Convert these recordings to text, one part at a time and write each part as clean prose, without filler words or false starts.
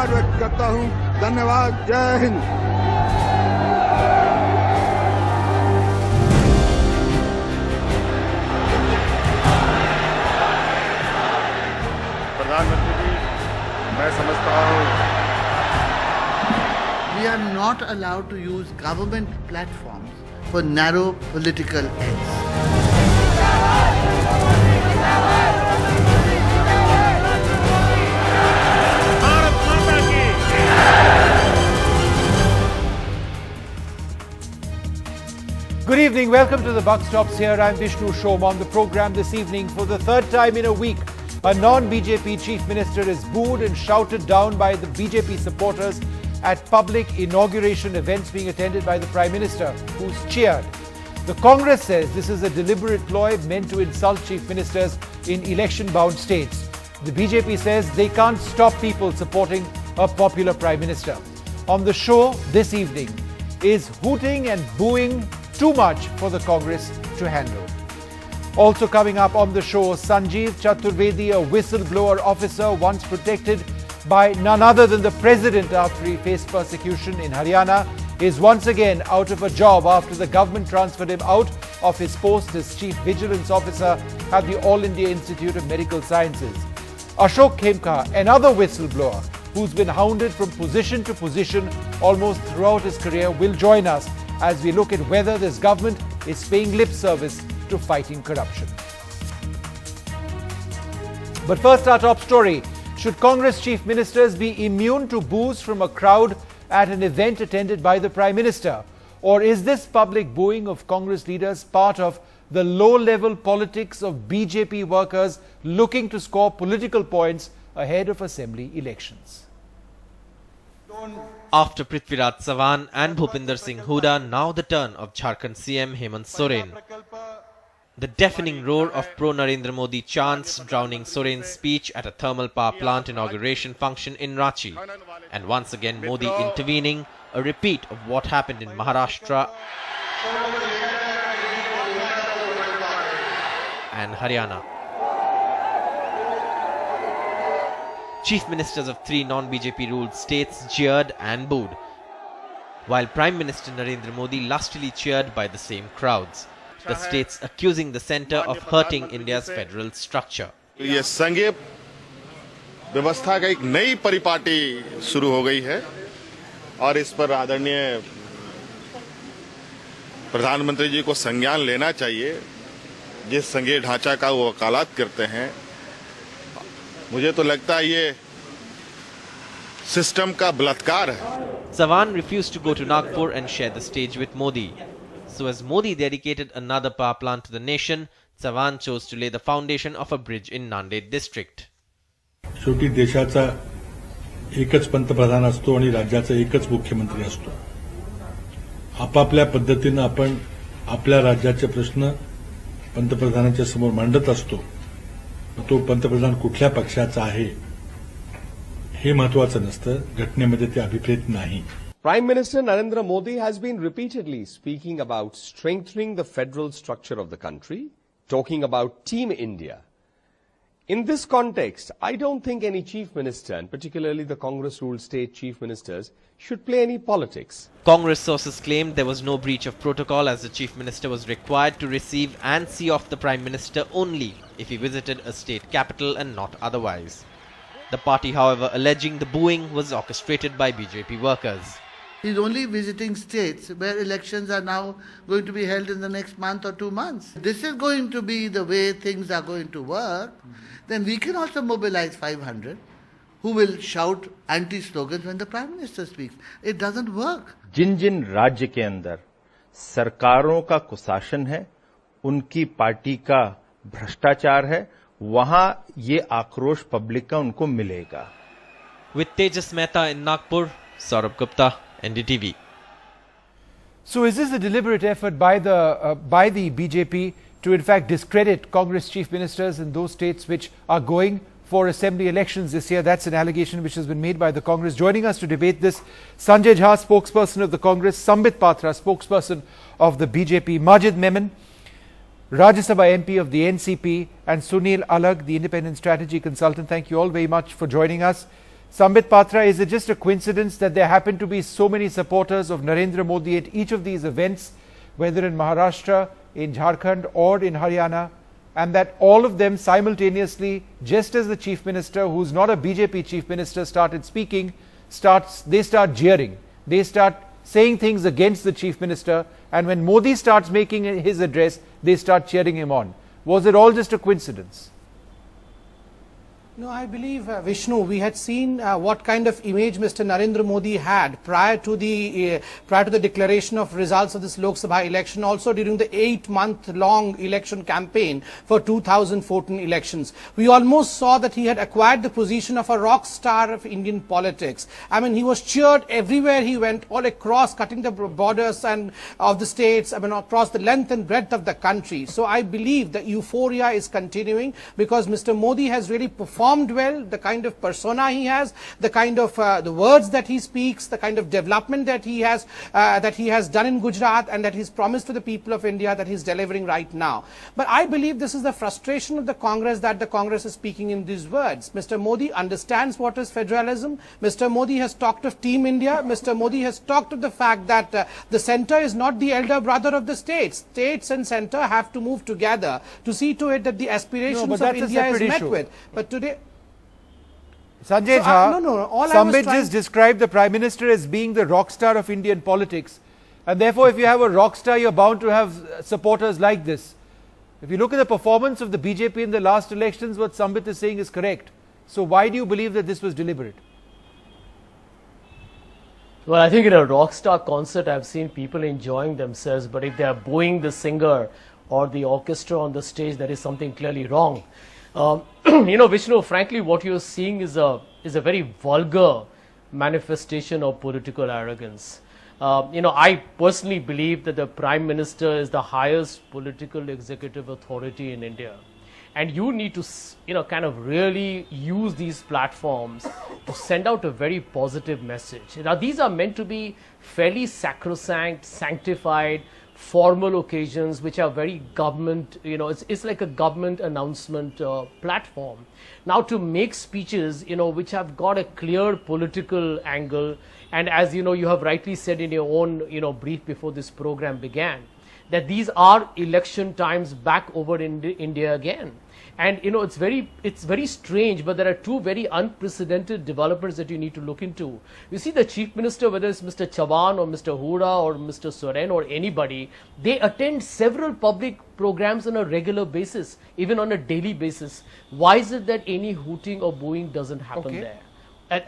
आभार व्यक्त करता हूं। धन्यवाद। जय हिंद। प्रधानमंत्री जी, मैं समझता हूं we are not allowed to use government platforms for narrow political ends. Good evening. Welcome to the Buck Stops here. I'm Vishnu Shom. On the program this evening, for the third time in a week, a non-BJP chief minister is booed and shouted down by the BJP supporters at public inauguration events being attended by the Prime Minister, who's cheered. The Congress says this is a deliberate ploy meant to insult chief ministers in election-bound states. The BJP says they can't stop people supporting a popular Prime Minister. On the show this evening, is hooting and booing too much for the Congress to handle? Also coming up on the show, Sanjeev Chaturvedi, a whistleblower officer once protected by none other than the president after he faced persecution in Haryana, is once again out of a job after the government transferred him out of his post as chief vigilance officer at the All India Institute of Medical Sciences. Ashok Khemka, another whistleblower who's been hounded from position to position almost throughout his career, will join us as we look at whether this government is paying lip service to fighting corruption. But first, our top story. Should Congress chief ministers be immune to boos from a crowd at an event attended by the Prime Minister? Or is this public booing of Congress leaders part of the low-level politics of BJP workers looking to score political points ahead of assembly elections? After Prithviraj Chavan and Bhupinder Singh Hooda, now the turn of Jharkhand CM Hemant Soren. The deafening roar of pro-Narendra Modi chants drowning Soren's speech at a thermal power plant inauguration function in Ranchi. And once again Modi intervening, a repeat of what happened in Maharashtra and Haryana. Chief ministers of three non-BJP ruled states jeered and booed, while Prime Minister Narendra Modi lustily cheered by the same crowds. The states accusing the centre of hurting India's federal structure. ये संघीय व्यवस्था का एक नई परिपाटी शुरू हो गई है और इस पर आदरणीय प्रधानमंत्री जी को संज्ञान लेना चाहिए। जिस संघीय ढांचा का वो वकालत करते हैं, मुझे तो लगता है ये सिस्टम का बलात्कार है। Chavan refused to go to Nagpur and share the stage with Modi. So as Modi dedicated another power plant to the nation, Chavan chose to lay the foundation of a bridge in Nanded district. शेवटी देशाचा एकच पंतप्रधान असतो आणि राज्याचा एकच मुख्यमंत्री असतो. आपापल्या पद्धतीने आपण आपल्या राज्याचे प्रश्न पंतप्रधानांच्या समोर मांडत असतो. तो पंतप्रधान कुठल्या पक्षाचा आहे हे महत्त्वाचं नसतं, घटनेमध्ये ते अभिप्रेत नाही. Prime Minister Narendra Modi has been repeatedly speaking about strengthening the federal structure of the country, talking about Team India. In this context, I don't think any chief minister, and particularly the Congress-ruled state chief ministers, should play any politics. Congress sources claimed there was no breach of protocol as the chief minister was required to receive and see off the Prime Minister only if he visited a state capital and not otherwise. The party, however, alleging the booing was orchestrated by BJP workers. He's only visiting states where elections are now going to be held in the next month or 2 months. This is going to be the way things are going to work. Then we can also mobilize 500 who will shout anti-slogans when the Prime Minister speaks. It doesn't work. जिन जिन राज्य के अंदर सरकारों का कुशासन है, उनकी party का भ्रष्टाचार है, वहां ये आक्रोश पब्लिक का उनको मिलेगा. With Tejas Mehta in Nagpur, Saurabh Gupta, NDTV. So is this a deliberate effort by the BJP to in fact discredit Congress chief ministers in those states which are going for assembly elections this year? That's an allegation which has been made by the Congress. Joining us to debate this, Sanjay Jha, spokesperson of the Congress, Sambit Patra, spokesperson of the BJP, Majid Memon, Rajya Sabha MP of the NCP, and Sunil Alag, the independent strategy consultant. Thank you all very much for joining us. Sambit Patra, is it just a coincidence that there happen to be so many supporters of Narendra Modi at each of these events, whether in Maharashtra, in Jharkhand or in Haryana, and that all of them simultaneously, just as the Chief Minister, who's not a BJP Chief Minister, started speaking, they start jeering. They start saying things against the Chief Minister, and when Modi starts making his address, they start cheering him on. Was it all just a coincidence? No, I believe, Vishnu, we had seen what kind of image Mr. Narendra Modi had prior to the declaration of results of this Lok Sabha election, also during the 8-month-long election campaign for 2014 elections. We almost saw that he had acquired the position of a rock star of Indian politics. I mean, he was cheered everywhere he went, all across, cutting the borders and of the states, I mean, across the length and breadth of the country. So I believe the euphoria is continuing because Mr. Modi has really performed well, the kind of persona he has, the kind of the words that he speaks, the kind of development that he has done in Gujarat, and that he's promised to the people of India that he's delivering right now. But I believe this is the frustration of the Congress, that the Congress is speaking in these words. Mr. Modi understands what is federalism. Mr. Modi has talked of Team India. Mr. Modi has talked of the fact that the centre is not the elder brother of the states. States and centre have to move together to see to it that the aspirations of India is met with. But today, Sanjay Jha, Sambit just described the Prime Minister as being the rock star of Indian politics, and therefore if you have a rock star, you're bound to have supporters like this. If you look at the performance of the BJP in the last elections, what Sambit is saying is correct. So why do you believe that this was deliberate? Well, I think in a rock star concert, I've seen people enjoying themselves, but if they are booing the singer or the orchestra on the stage, there is something clearly wrong. Vishnu, frankly, what you're seeing is a very vulgar manifestation of political arrogance. I personally believe that the Prime Minister is the highest political executive authority in India. And you need to, kind of really use these platforms to send out a very positive message. Now, these are meant to be fairly sacrosanct, sanctified, formal occasions which are very government, it's like a government announcement platform. Now, to make speeches, which have got a clear political angle, and as you have rightly said in your own, brief before this program began, that these are election times back over in India again. And it's very strange, but there are two very unprecedented developments that you need to look into. You see, the Chief Minister, whether it's Mr. Chavan or Mr. Hooda or Mr. Soren or anybody, they attend several public programs on a regular basis, even on a daily basis. Why is it that any hooting or booing doesn't happen there?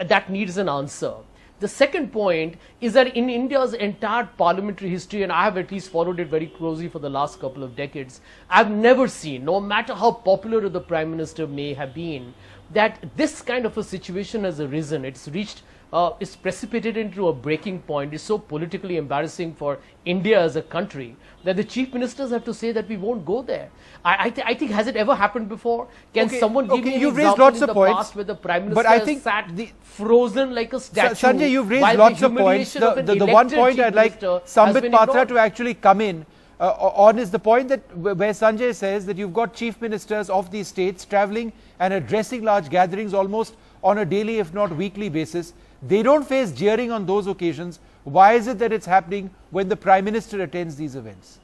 That needs an answer. The second point is that in India's entire parliamentary history, and I have at least followed it very closely for the last couple of decades, I've never seen, no matter how popular the Prime Minister may have been, that this kind of a situation has arisen. It's reached, it's precipitated into a breaking point. It's so politically embarrassing for India as a country that the Chief Ministers have to say that we won't go there. I think, has it ever happened before? Can someone give me an example in the past where the Prime Minister sat frozen like a statue? Sanjay, you've raised lots of points. The one point I'd like Sambit Patra to actually come in on is the point that where Sanjay says that you've got Chief Ministers of these states travelling and addressing large gatherings almost on a daily, if not weekly basis. They don't face jeering on those occasions. Why is it that it's happening when the Prime Minister attends these events?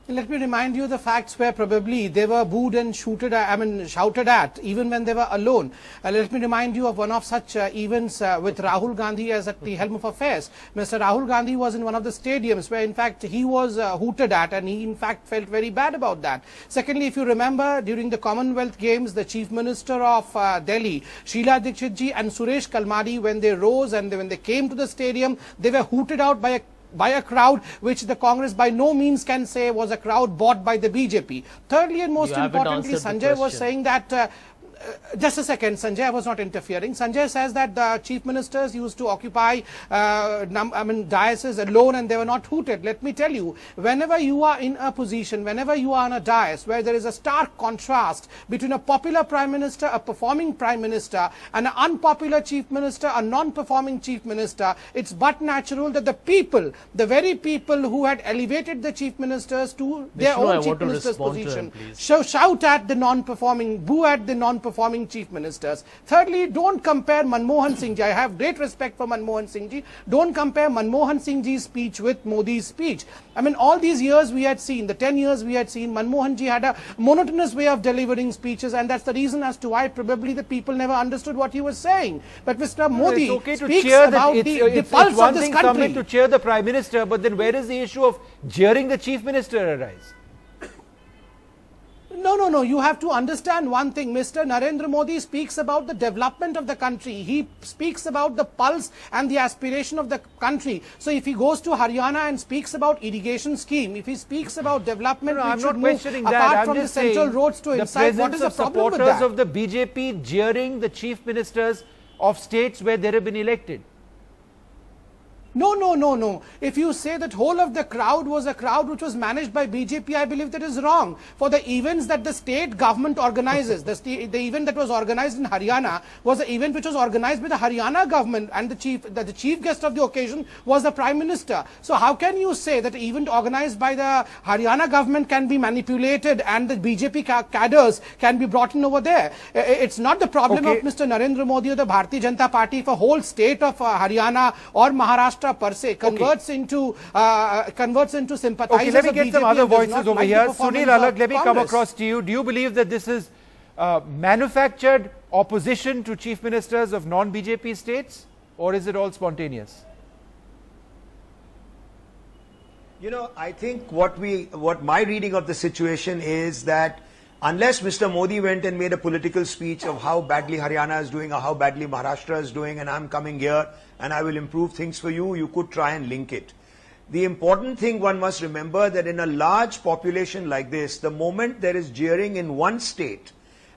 Let me remind you the facts where probably they were booed and shouted at, even when they were alone. Let me remind you of one of such events with Rahul Gandhi as at the helm of affairs. Mr. Rahul Gandhi was in one of the stadiums where in fact he was hooted at, and he in fact felt very bad about that. Secondly, if you remember, during the Commonwealth Games, the Chief Minister of Delhi, Sheila Dikshit ji and Suresh Kalmadi, when they rose and when they came to the stadium, they were hooted out by a crowd which the Congress by no means can say was a crowd bought by the BJP. Thirdly and most importantly, Sanjay was saying that just a second, Sanjay, I was not interfering. Sanjay says that the chief ministers used to occupy daises alone and they were not hooted. Let me tell you, whenever you are in a position, whenever you are on a dais where there is a stark contrast between a popular prime minister, a performing prime minister, and an unpopular chief minister, a non-performing chief minister, it's but natural that the people, the very people who had elevated the chief ministers to their own chief minister's position, so shout at the non-performing, boo at the non-performing performing chief ministers. Thirdly, don't compare Manmohan Singh ji. I have great respect for Manmohan Singh ji. Don't compare Manmohan Singh ji's speech with Modi's speech. I mean, all these years we had seen, the 10 years we had seen, Manmohan ji had a monotonous way of delivering speeches, and that's the reason as to why probably the people never understood what he was saying. But Mr. Modi speaks about the pulse of this country. To cheer the Prime Minister, but then where does the issue of jeering the Chief Minister arise? No. You have to understand one thing. Mr. Narendra Modi speaks about the development of the country. He speaks about the pulse and the aspiration of the country. So if he goes to Haryana and speaks about irrigation scheme, if he speaks about development, I'm not questioning that. apart I'm from the just central saying roads to inside, what is the problem with that? supporters of the BJP jeering the Chief Ministers of states where they have been elected. No. If you say that whole of the crowd was a crowd which was managed by BJP, I believe that is wrong. For the events that the state government organizes, the event that was organized in Haryana was an event which was organized by the Haryana government, and the chief guest of the occasion was the Prime Minister. So how can you say that the event organized by the Haryana government can be manipulated and the BJP cadres can be brought in over there? It's not the problem of Mr. Narendra Modi or the Bharatiya Janata Party if a whole state of Haryana or Maharashtra per se converts into sympathizers. Okay, let me get BJP some other voices over like here. Sunil Alagh, let me come across to you. Do you believe that this is manufactured opposition to chief ministers of non-BJP states, or is it all spontaneous? You know, I think what my reading of the situation is that unless Mr. Modi went and made a political speech of how badly Haryana is doing or how badly Maharashtra is doing, and I'm coming here and I will improve things for you, you could try and link it. The important thing one must remember that in a large population like this, the moment there is jeering in one state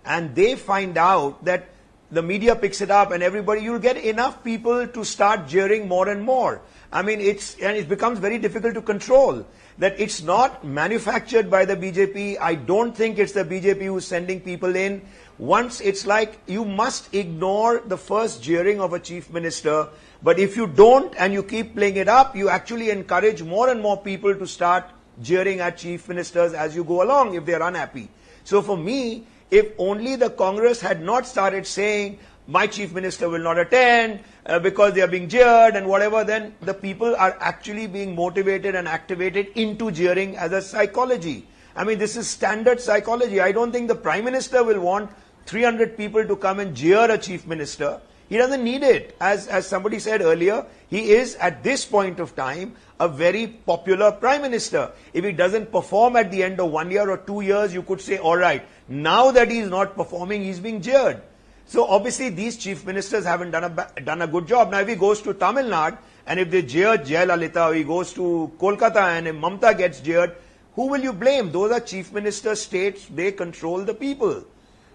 and they find out that the media picks it up and everybody, you'll get enough people to start jeering more and more. I mean, it becomes very difficult to control. That it's not manufactured by the BJP. I don't think it's the BJP who's sending people in. Once it's like you must ignore the first jeering of a chief minister, but if you don't and you keep playing it up, you actually encourage more and more people to start jeering at chief ministers as you go along if they're unhappy. So for me, if only the Congress had not started saying, my chief minister will not attend because they are being jeered and whatever, then the people are actually being motivated and activated into jeering as a psychology. I mean, this is standard psychology. I don't think the Prime Minister will want 300 people to come and jeer a chief minister. He doesn't need it. As somebody said earlier, he is at this point of time a very popular Prime Minister. If he doesn't perform at the end of 1 year or 2 years, you could say, all right, now that he is not performing, he's being jeered. So obviously these chief ministers haven't done a good job. Now if he goes to Tamil Nadu and if they jeer Jayalalitha, or he goes to Kolkata and if Mamta gets jeered, who will you blame? Those are chief minister states, they control the people.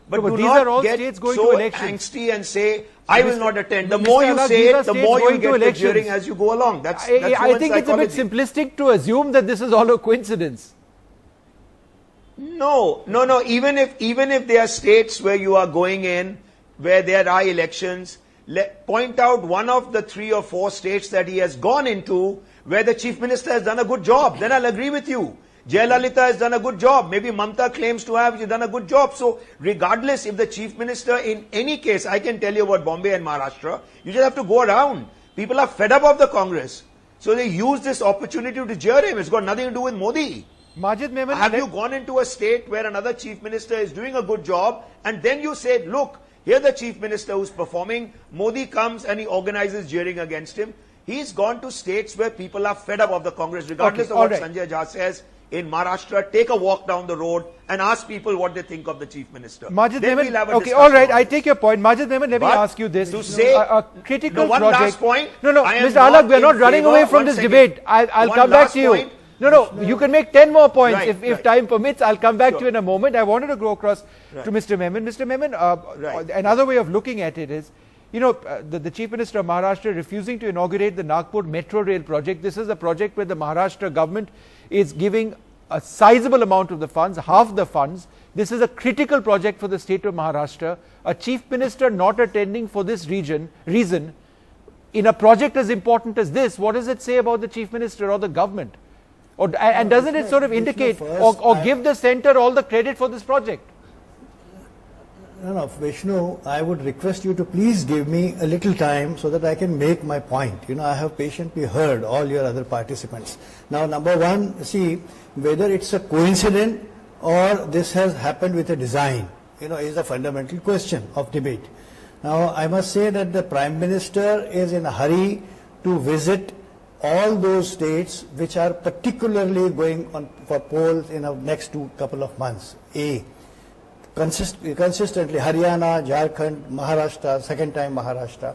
But do these not are all get states going so to elections. angsty and say, I will not attend. The more you say it, the more you get the jeering as you go along. That's I think it's a bit simplistic to assume that this is all a coincidence. No. Even if there are states where you are going in, where there are elections, point out one of the 3 or 4 states that he has gone into where the chief minister has done a good job. Then I'll agree with you. Jayalalitha has done a good job. Maybe Mamta claims to have done a good job. So regardless if the chief minister, in any case, I can tell you about Bombay and Maharashtra, you just have to go around. People are fed up of the Congress. So they use this opportunity to jeer him. It's got nothing to do with Modi. Majid Memon, have you gone into a state where another chief minister is doing a good job and then you say, look, here the chief minister who's performing, Modi comes and he organizes jeering against him. He's gone to states where people are fed up of the Congress, regardless of what Sanjay Jha says. In Maharashtra, take a walk down the road and ask people what they think of the chief minister. Majid Memon, okay, all right, I take your point. Majid Memon, let me ask you this. To say a critical one project. Last point. No, Mr. Alagh, we are not running away from this debate. I'll come back to you. No, you can make 10 more points if time permits. I'll come back to you in a moment. I wanted to go across to Mr. Memon. Mr. Memon, another way of looking at it is, you know, the Chief Minister of Maharashtra refusing to inaugurate the Nagpur Metro Rail project. This is a project where the Maharashtra government is giving a sizable amount of the funds, half the funds. This is a critical project for the state of Maharashtra. A Chief Minister not attending for this reason, in a project as important as this, what does it say about the Chief Minister or the government? And doesn't it sort of indicate or give the centre all the credit for this project? No, Vishnu, I would request you to please give me a little time so that I can make my point. I have patiently heard all your other participants. Now, number one, see, whether it's a coincidence or this has happened with a design, is a fundamental question of debate. Now, I must say that the Prime Minister is in a hurry to visit all those states which are particularly going on for polls in the next couple of months. Consistently, Haryana, Jharkhand, Maharashtra, second time Maharashtra,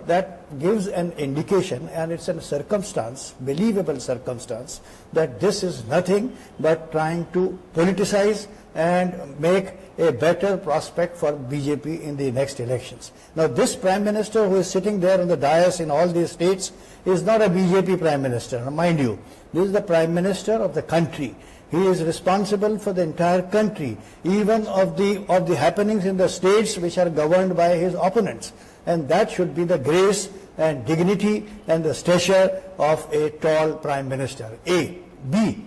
that gives an indication, and it's a circumstance, believable circumstance, that this is nothing but trying to politicize and make a better prospect for BJP in the next elections. Now, this Prime Minister who is sitting there on the dais in all these states is not a BJP Prime Minister. Now, mind you, this is the Prime Minister of the country. He is responsible for the entire country, even of the happenings in the states which are governed by his opponents. And that should be the grace and dignity and the stature of a tall Prime Minister. A. B.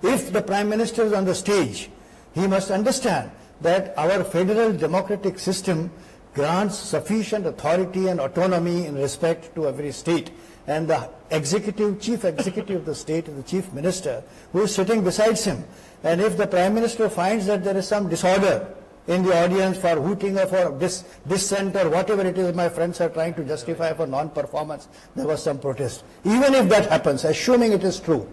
If the Prime Minister is on the stage, he must understand that our federal democratic system grants sufficient authority and autonomy in respect to every state. And the chief executive of the state is the chief minister who is sitting beside him. And if the Prime Minister finds that there is some disorder in the audience for hooting or for dissent or whatever it is my friends are trying to justify for non-performance, there was some protest. Even if that happens, assuming it is true,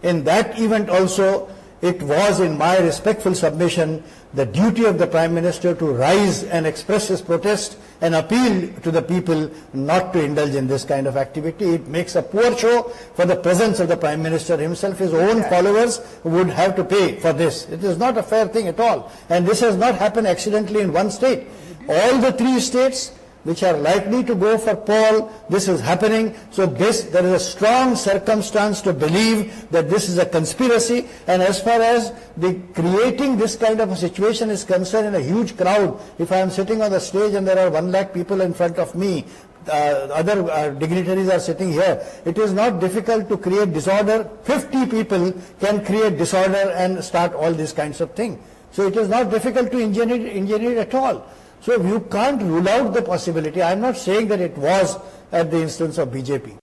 in that event also, it was, in my respectful submission, the duty of the Prime Minister to rise and express his protest and appeal to the people not to indulge in this kind of activity. It makes a poor show for the presence of the Prime Minister himself. His own followers would have to pay for this. It is not a fair thing at all. And this has not happened accidentally in one state. All the three states which are likely to go for poll, this is happening. So there is a strong circumstance to believe that this is a conspiracy. And as far as the creating this kind of a situation is concerned in a huge crowd, if I am sitting on the stage and there are 1 lakh people in front of me, other dignitaries are sitting here, it is not difficult to create disorder. 50 people can create disorder and start all these kinds of things. So it is not difficult to engineer at all. So you can't rule out the possibility. I am not saying that it was at the instance of BJP.